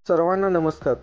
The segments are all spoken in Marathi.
सर्वांना नमस्कार.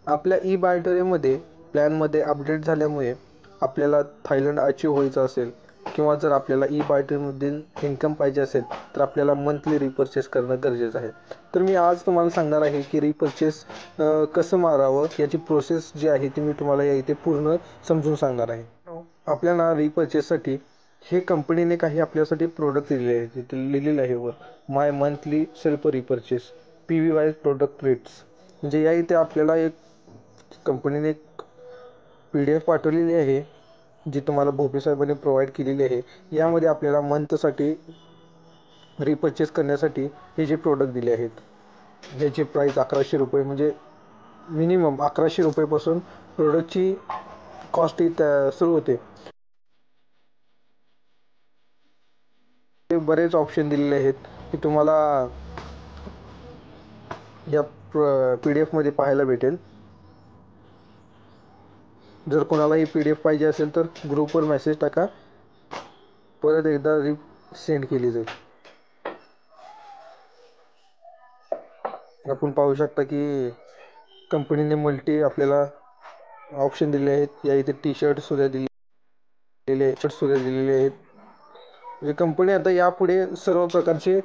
आपल्या ई बायोटरीमध्ये प्लॅनमध्ये अपडेट झाल्यामुळे आपल्याला थायलंड अचीव व्हायचं असेल किंवा जर आपल्याला ई बायोटरीमधील इन्कम पाहिजे असेल तर आपल्याला मंथली रिपर्चेस करणं गरजेचं आहे. तर मी आज तुम्हाला सांगणार आहे की रिपर्चेस कसं मारावं याची प्रोसेस जी आहे ती मी तुम्हाला या इथे पूर्ण समजून सांगणार आहे. आपल्याला रिपर्चेससाठी हे कंपनीने काही आपल्यासाठी प्रोडक्ट दिलेले आहेत. तिथे लिहिलेलं आहे वर माय monthly self repurchase PVY product rates. म्हणजे या इथे आपल्याला एक कंपनीने एक PDF पाठवलेली आहे जी तुम्हाला भोपे साहेबांनी प्रोव्हाइड केलेली आहे. यामध्ये आपल्याला मंथसाठी रिपर्चेस करण्यासाठी हे जे प्रोडक्ट दिले आहेत ह्याची प्राईस 1100 रुपये, म्हणजे मिनिमम 1100 रुपयेपासून प्रोडक्टची कॉस्ट ही सुरू होते. बरेच ऑप्शन दिलेले आहेत की तुम्हाला या PDF मध्ये पाहायला भेटेल. जर कोणाला ही PDF पाहिजे असेल तर ग्रुपवर मेसेज टाका, परत एकदा सेंड केली जाईल. आपण पाहू शकता की कंपनीने मल्टी आपल्याला ऑप्शन दिले आहेत. या इथे T-शर्ट सुद्धा दिलेले आहेत. म्हणजे कंपनी आता यापुढे सर्व प्रकारचे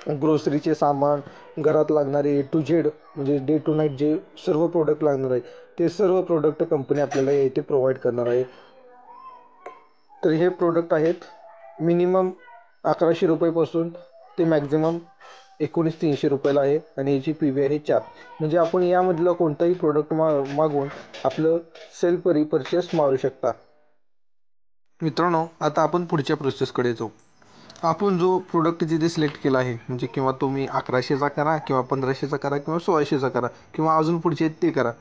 ग्रोसरीचे सामान, घरात लागणारे A to Z म्हणजे डे टू नाईट जे सर्व प्रोडक्ट लागणार आहेत ते सर्व प्रोडक्ट कंपनी आपल्याला इथे प्रोव्हाइड करणार आहे. तर हे प्रोडक्ट आहेत मिनिमम 1100 रुपयेपासून ते मॅक्झिमम 19,300 रुपयाला आहे आणि याची PV आहे 4. म्हणजे आपण यामधलं कोणताही प्रोडक्ट मागवून आपलं सेल्फ रिपर्चेस मारू शकता. मित्रांनो, आता आपण पुढच्या प्रोसेसकडे जाऊ. आपण जो प्रोडक्ट जिथे सिलेक्ट केला आहे म्हणजे किंवा तुम्ही 1100चा करा किंवा 1500चा करा किंवा 1600चा करा किंवा अजून पुढचे ते करा.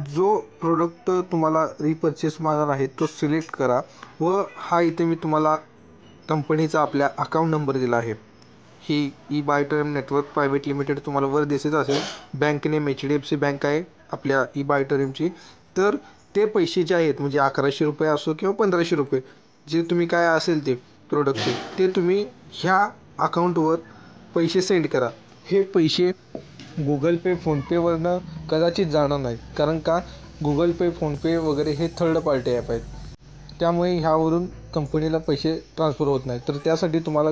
जो प्रोडक्ट तुम्हाला रिपर्चेस मारणार आहे तो सिलेक्ट करा व हा इथे मी तुम्हाला कंपनीचा आपल्या अकाउंट नंबर दिला आहे. ही ई बायोटोरियम नेटवर्क प्रायव्हेट लिमिटेड तुम्हाला वर दिसत असेल. बँक नेम HDFC बँक आहे आपल्या ई बायोटोरियमची. तर ते पैसे जे आहेत म्हणजे 1100 रुपये असो किंवा 1500 रुपये जे तुम्ही काय असेल ते प्रोडक्टचे ते तुम्ही ह्या अकाउंटवर पैसे सेंड करा. हे पैसे गुगल पे, फोनपेवरनं कदाचित जाणार नाहीत, कारण का गुगल पे, फोनपे वगैरे हे थर्ड पार्टी ॲप आहेत. त्यामुळे ह्यावरून कंपनीला पैसे ट्रान्सफर होत नाहीत. तर त्यासाठी तुम्हाला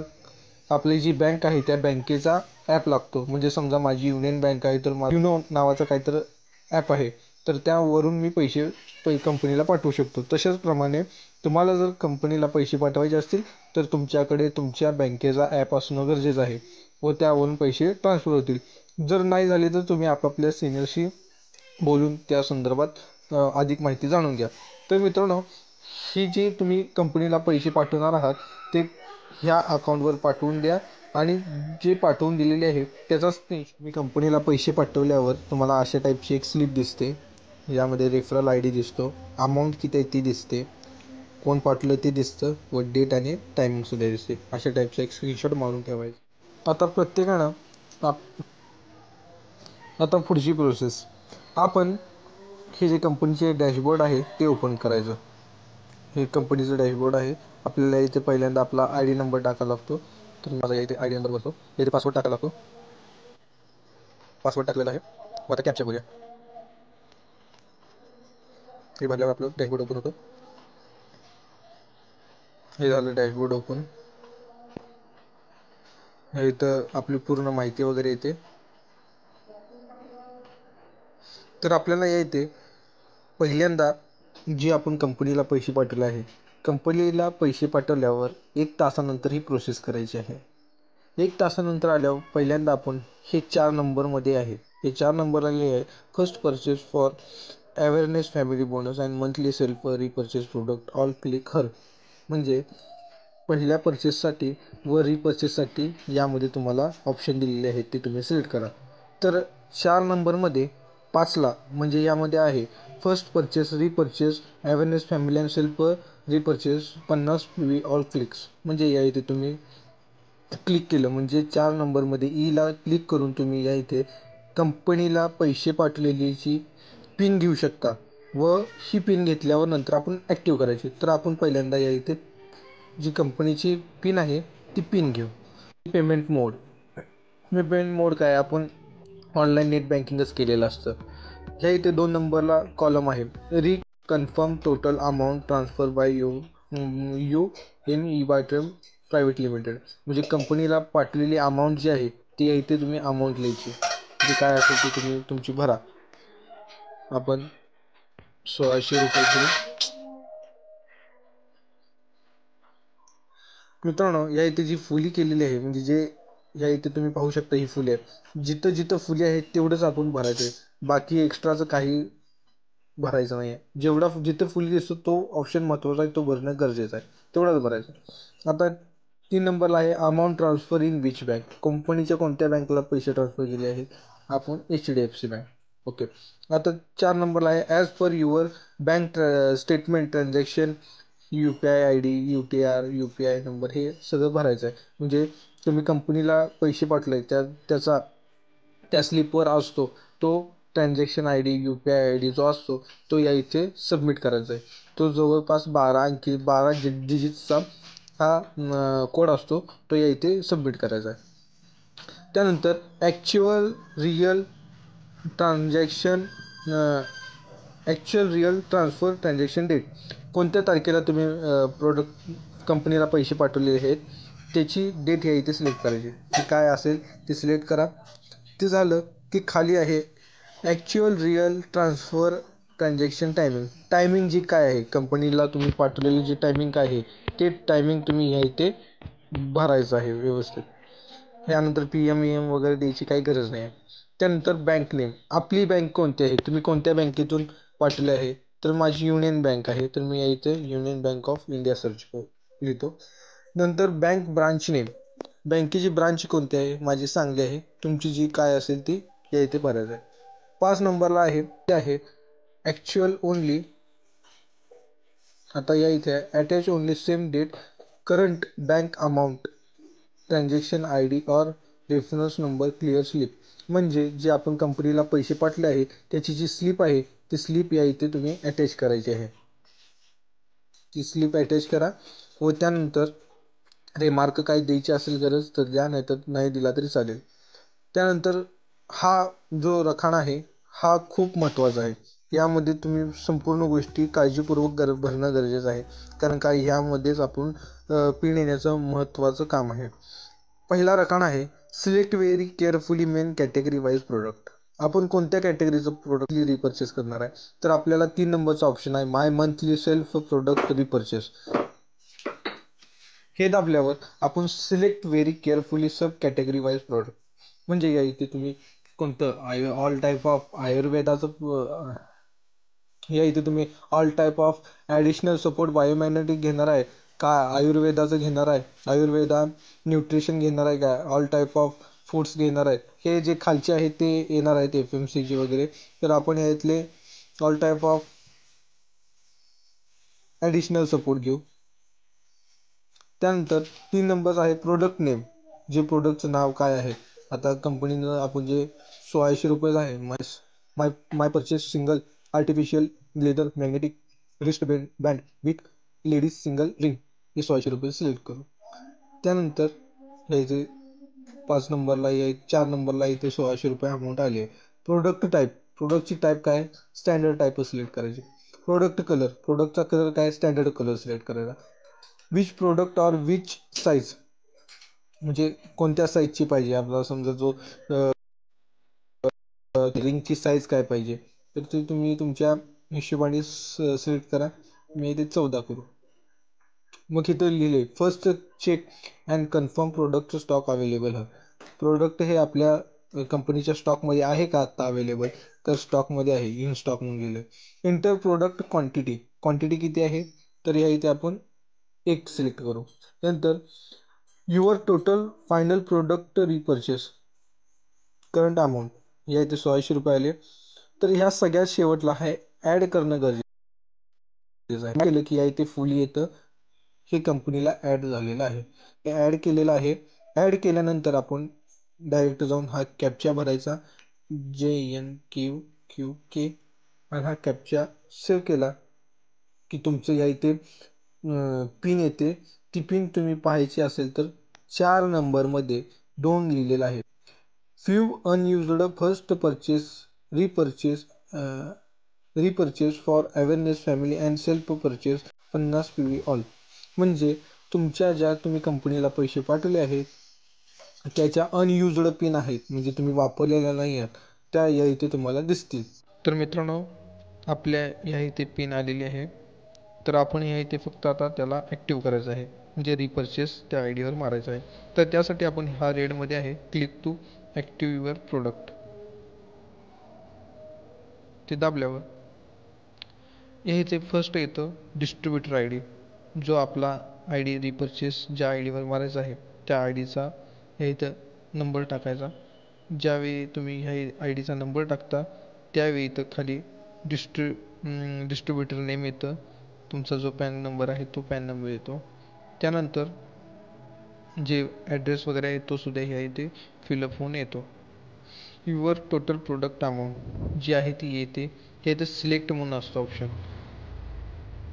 आपली जी बँक आहे त्या बँकेचा ॲप लागतो. म्हणजे समजा माझी युनियन बँक आहे तर युनो नावाचा काहीतरी ॲप आहे, तर त्यावरून मी पैसे कंपनीला पाठवू शकतो. तशाच प्रमाणे तुम्हाला जर कंपनीला पैसे पाठवायचे असतील तर तुमच्याकडे तुमच्या बँकेचा ॲप असणं गरजेचं आहे व त्यावरून पैसे ट्रान्सफर होतील. जर नाही झाले तर तुम्ही आपापल्या सिनियरशी बोलून त्या संदर्भात अधिक माहिती जाणून घ्या. तर मित्रांनो, ही जी तुम्ही कंपनीला पैसे पाठवणार आहात ते ह्या अकाउंटवर पाठवून द्या आणि जे पाठवून दिलेले आहे त्याचाच मी कंपनीला पैसे पाठवल्यावर तुम्हाला अशा टाईपची एक स्लिप दिसते. यामध्ये रेफरल ID दिसतो, अमाऊंट किती आहे ती दिसते, कोण पाठवलं ते दिसतं व डेट आणि टायमिंगसुद्धा दिसते. अशा टाईपचा एक स्क्रीनशॉट मारून ठेवायचा. आता प्रत्येकानं आता पुढची प्रोसेस, आपण हे जे कंपनीचे डॅशबोर्ड आहे ते ओपन करायचं. हे कंपनीचं डॅशबोर्ड आहे. आपल्याला इथे पहिल्यांदा आपला ID नंबर टाकावा लागतो. तर माझा इथे ID नंबर भरतो. इथे पासवर्ड टाकावा लागतो. पासवर्ड टाकलेला आहे. आता कॅप्चा करूया. हे भरल्यावर आपलं डॅशबोर्ड ओपन होतं. हे झालं डॅशबोर्ड ओपन. हे इथं आपली पूर्ण माहिती वगैरे येते. तर आपल्याला या इथे पहिल्यांदा जी आपण कंपनीला पैसे पाठवले आहे, कंपनीला पैसे पाठवल्यावर 1 तासानंतर ही प्रोसेस करायची आहे. 1 तासानंतर आल्यावर पहिल्यांदा आपण हे 4 नंबरमध्ये आहे, हे 4 नंबर आले आहे first purchase for awareness family bonus and monthly self repurchase product all click here. म्हणजे पहिल्या परचेससाठी व रिपर्चेससाठी यामध्ये तुम्हाला ऑप्शन दिलेले आहेत ते तुम्ही सिलेक्ट करा. तर 4 नंबरमध्ये 5ला म्हणजे यामध्ये आहे first purchase repurchase awareness family and self repurchase 50 PV all clicks. म्हणजे या इथे तुम्ही क्लिक केलं म्हणजे 4 नंबरमध्ये ईला क्लिक करून तुम्ही या इथे कंपनीला पैसे पाठवलेलीची पिन घेऊ शकता व ही पिन घेतल्यावर नंतर आपण ॲक्टिव्ह करायची. तर आपण पहिल्यांदा या इथे जी कंपनीची पिन आहे ती पिन घेऊ. पेमेंट मोड काय आपण ऑनलाईन नेट बँकिंगच केलेलं असतं. ह्या इथे 2 नंबरला कॉलम आहे, confirm total amount transfer by you you in ई-बायट्रेम प्रायव्हेट लिमिटेड. म्हणजे कंपनीला पाठवलेली अमाऊंट जी आहे ती इथे तुम्ही अमाऊंट लिहायची, जी काय असेल ती तुम्ही तुमची भरा. आपण 1600 रुपये करू. मित्रांनो, या इथे जी फुली केलेली आहे, म्हणजे जे या इथे तुम्ही पाहू शकता ही फुले आहे, जिथं जिथं फुले आहेत तेवढंच आपण भरायचं आहे. बाकी एक्स्ट्राचं काही भरायचं नाही आहे. जेवढा जिथं फुली दिसतो तो ऑप्शन महत्त्वाचा आहे, तो भरणं गरजेचं आहे, तेवढाच भरायचं. आता 3 नंबरला आहे amount transfer in which bank. कंपनीच्या कोणत्या बँकला पैसे ट्रान्सफर केले आहेत? आपण HDFC बँक. ओके. आता 4 नंबरला आहे as per your bank statement transaction UPI ID, UTR, UPI number हे सगळं भरायचं आहे. म्हणजे तुम्ही कंपनीला पैसे पाठवले त्याचा त्या स्लिपवर असतो तो ट्रान्झॅक्शन ID, UPI ID जो असतो तो या इथे सबमिट करायचा आहे. तो जवळपास 12 डिजिटचा हा कोड असतो, तो या इथे सबमिट करायचा आहे. त्यानंतर actual real transaction real transfer transaction date. कोणत्या तारखेला तुम्ही प्रोडक्ट कंपनीला पैसे टाकलेले आहेत त्याची डेट या इथे सिलेक्ट करायची. ती काय असेल ती सिलेक्ट करा. ते झालं की खाली आहे actual real transfer transaction timing. Timing जी काय आहे कंपनीला तुम्ही पाठवलेली जी टायमिंग काय आहे ते टायमिंग तुम्ही या इथे भरायचं आहे व्यवस्थित. यानंतर PMEM वगैरे द्यायची काही गरज नाही आहे. त्यानंतर बँक नेम. आपली बँक कोणती आहे, तुम्ही कोणत्या बँकेतून पाठवले आहे? तर माझी युनियन बँक आहे, तर मी या इथे union bank of India search लिहितो. नंतर बँक ब्रांच नेम. बँकेची ब्रांच कोणती आहे? माझी सांगली आहे. तुमची जी काय असेल ती या इथे भरायचं आहे. 5 नंबरला आहे ते आहे ॲक्च्युअल ओनली. आता या इथे attach only same date current bank amount transaction ID और रेफरन्स नंबर क्लिअर स्लिप. म्हणजे जे आपण कंपनीला पैसे पाठवले आहे त्याची जी स्लिप आहे ती स्लिप या इथे तुम्ही अटॅच करायची आहे. ती स्लिप अटॅच करा व त्यानंतर रिमार्क काय द्यायची असेल गरज तर द्या, नाही तर नाही दिला तरी चालेल. त्यानंतर हा जो रखाना आहे हा खूप महत्त्वाचा आहे. यामध्ये तुम्ही संपूर्ण गोष्टी काळजीपूर्वक भरणं गरजेचं आहे, कारण का ह्यामध्येच आपण पिन येण्याचं महत्त्वाचं काम आहे. पहिला रकाना आहे select very carefully main category wise product. आपण कोणत्या कॅटेगरीचं प्रोडक्ट रिपर्चेस करणार आहे तर आपल्याला 3 नंबरचा ऑप्शन आहे माय मंथली सेल्फ प्रोडक्ट रिपर्चेस. हे दाबल्यावर आपण सिलेक्ट व्हेरी केअरफुली सब कॅटेगरी वाईज प्रोडक्ट. म्हणजे या इथे तुम्ही कोणतं ऑल टाईप ऑफ आयुर्वेदाचं या इथे तुम्ही all type of additional support biomagnetic घेणार आहे का, आयुर्वेदाचं घेणार आहे, आयुर्वेदा न्यूट्रिशन घेणार आहे का, ऑल टाईप ऑफ फूड्स घेणार आहेत. हे जे खालचे आहेत ते येणार आहेत FMCG वगैरे. तर आपण यातले all type of additional support घेऊ. त्यानंतर 3 नंबर आहे प्रोडक्ट नेम. जे प्रोडक्टचं नाव काय आहे. आता कंपनीनं आपण जे 1600 रुपये आहे my purchase single artificial leather magnetic wrist band with ladies single ring हे 1600 रुपये सिलेक्ट करू. त्यानंतर हे जे 5 नंबरला 4 नंबरला इथे 1600 रुपये अमाऊंट आली आहे. Product type. प्रोडक्टची टाईप काय स्टँडर्ड टाईप सिलेक्ट करायची. Product colour. प्रोडक्टचा कलर काय स्टँडर्ड कलर सिलेक्ट करायचा. Which product or which size. म्हणजे कोणत्या साईजची पाहिजे आपल्याला. समजा जो रिंगची साईज काय पाहिजे तर ते तुम्ही तुमच्या हिशोबाने सिलेक्ट करा. मी इथे 14 करू. मग इथं लिहिले first check and confirm product stock available. Product हे आपल्या कंपनीच्या स्टॉकमध्ये आहे का आत्ता अवेलेबल, तर स्टॉकमध्ये आहे, इन स्टॉक म्हणून लिहिलं. Inter product quantity. क्वांटिटी किती आहे तर या इथे आपण 1 सिलेक्ट करू. नंतर your total final product repurchase current amount. या इथे 1600 रुपये आले. तर ह्या सगळ्यात शेवटला आहे ॲड करणं गरजेचं आहे. केलं की या इथे फुल येतं हे कंपनीला ॲड झालेलं आहे. हे ॲड केलेलं आहे. ॲड केल्यानंतर आपण डायरेक्ट जाऊन हा कॅप्चा भरायचा JNQQK आणि हा कॅप्चा सेव्ह केला की तुमचं या इथे पिन येते. ती पिन तुम्ही पाहायची असेल तर 4 नंबरमध्ये 2 लिहिलेलं आहे. Few unused first purchase repurchase repurchase for awareness family and self purchase 50 PV all. म्हणजे तुमच्या ज्या तुम्ही कंपनीला पैसे पाठवले आहेत त्याच्या अनयुज्ड पिन आहेत, म्हणजे तुम्ही वापरलेल्या नाही आहेत, त्या या इथे तुम्हाला दिसतील. तर मित्रांनो, आपल्या ह्या इथे पिन आलेली आहे. तर आपण ह्या इथे फक्त आता त्याला ॲक्टिव्ह करायचं आहे, म्हणजे रिपर्चेस त्या आय डीवर मारायचं आहे. तर त्यासाठी आपण हा रेडमध्ये आहे, click to active your product, ते दाबल्यावर हे इथे फर्स्ट येतं डिस्ट्रीब्युटर आय डी, जो आपला आय डी रिपर्चेस ज्या आय डीवर मारायचा आहे त्या आय डीचा हे इथं नंबर टाकायचा. ज्यावेळी तुम्ही ह्या आय डीचा नंबर टाकता त्यावेळी इथं खाली डिस्ट्रीब्युटर नेम येतं, तुमचा जो पॅन नंबर आहे तो पॅन नंबर येतो. त्यानंतर जे ॲड्रेस वगैरे आहे तो सुद्धा ह्या इथे फिलअप होऊन येतो. युअर टोटल प्रोडक्ट अमाऊंट जी आहे ती येते. हे इथं सिलेक्ट म्हणून असतं ऑप्शन,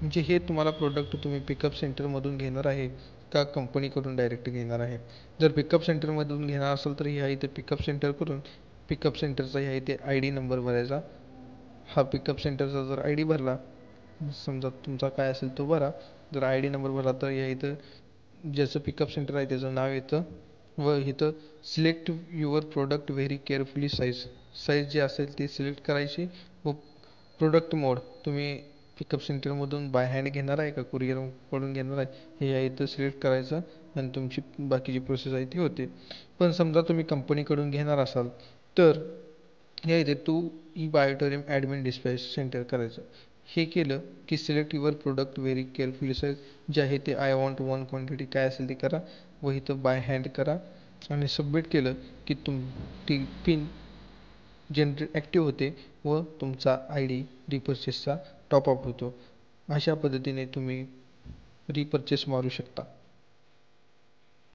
म्हणजे हे तुम्हाला प्रोडक्ट तुम्ही पिकअप सेंटरमधून घेणार आहे का कंपनीकडून डायरेक्ट घेणार आहे. जर पिकअप सेंटरमधून घेणार असेल तर ह्या इथे पिकअप सेंटर करून पिकअप सेंटरचा ह्या इथे आय डी नंबर भरायचा. हा पिकअप सेंटरचा जर आय डी भरला, समजा तुमचा काय असेल तो भरा. जर आय डी नंबर भरला तर ह्या इथं ज्याचं पिकअप सेंटर आहे त्याचं नाव येतं व इथं select your product very carefully size जी असेल ती सिलेक्ट करायची. व प्रोडक्ट मोड तुम्ही पिकअप सेंटरमधून बाय हँड घेणार आहे का कुरिअरकडून घेणार आहे हे या इथं सिलेक्ट करायचं आणि तुमची बाकीची प्रोसेस आहे ती होते. पण समजा तुम्ही कंपनीकडून घेणार असाल तर या इथे टू ई बायोटोरियम ॲडमिन डिस्पॅच सेंटर करायचं. हे केलं की select your product very carefully size जे आहे ते आय वॉन्ट वन क्वांटिटी काय असेल ते करा व इथं बाय हँड करा आणि सबमिट केलं की ती पिन जनरेट ॲक्टिव्ह होते व तुमचा आय डी रिपर्चेसचा टॉपअप होतो. अशा पद्धतीने तुम्ही रिपर्चेस मारू शकता.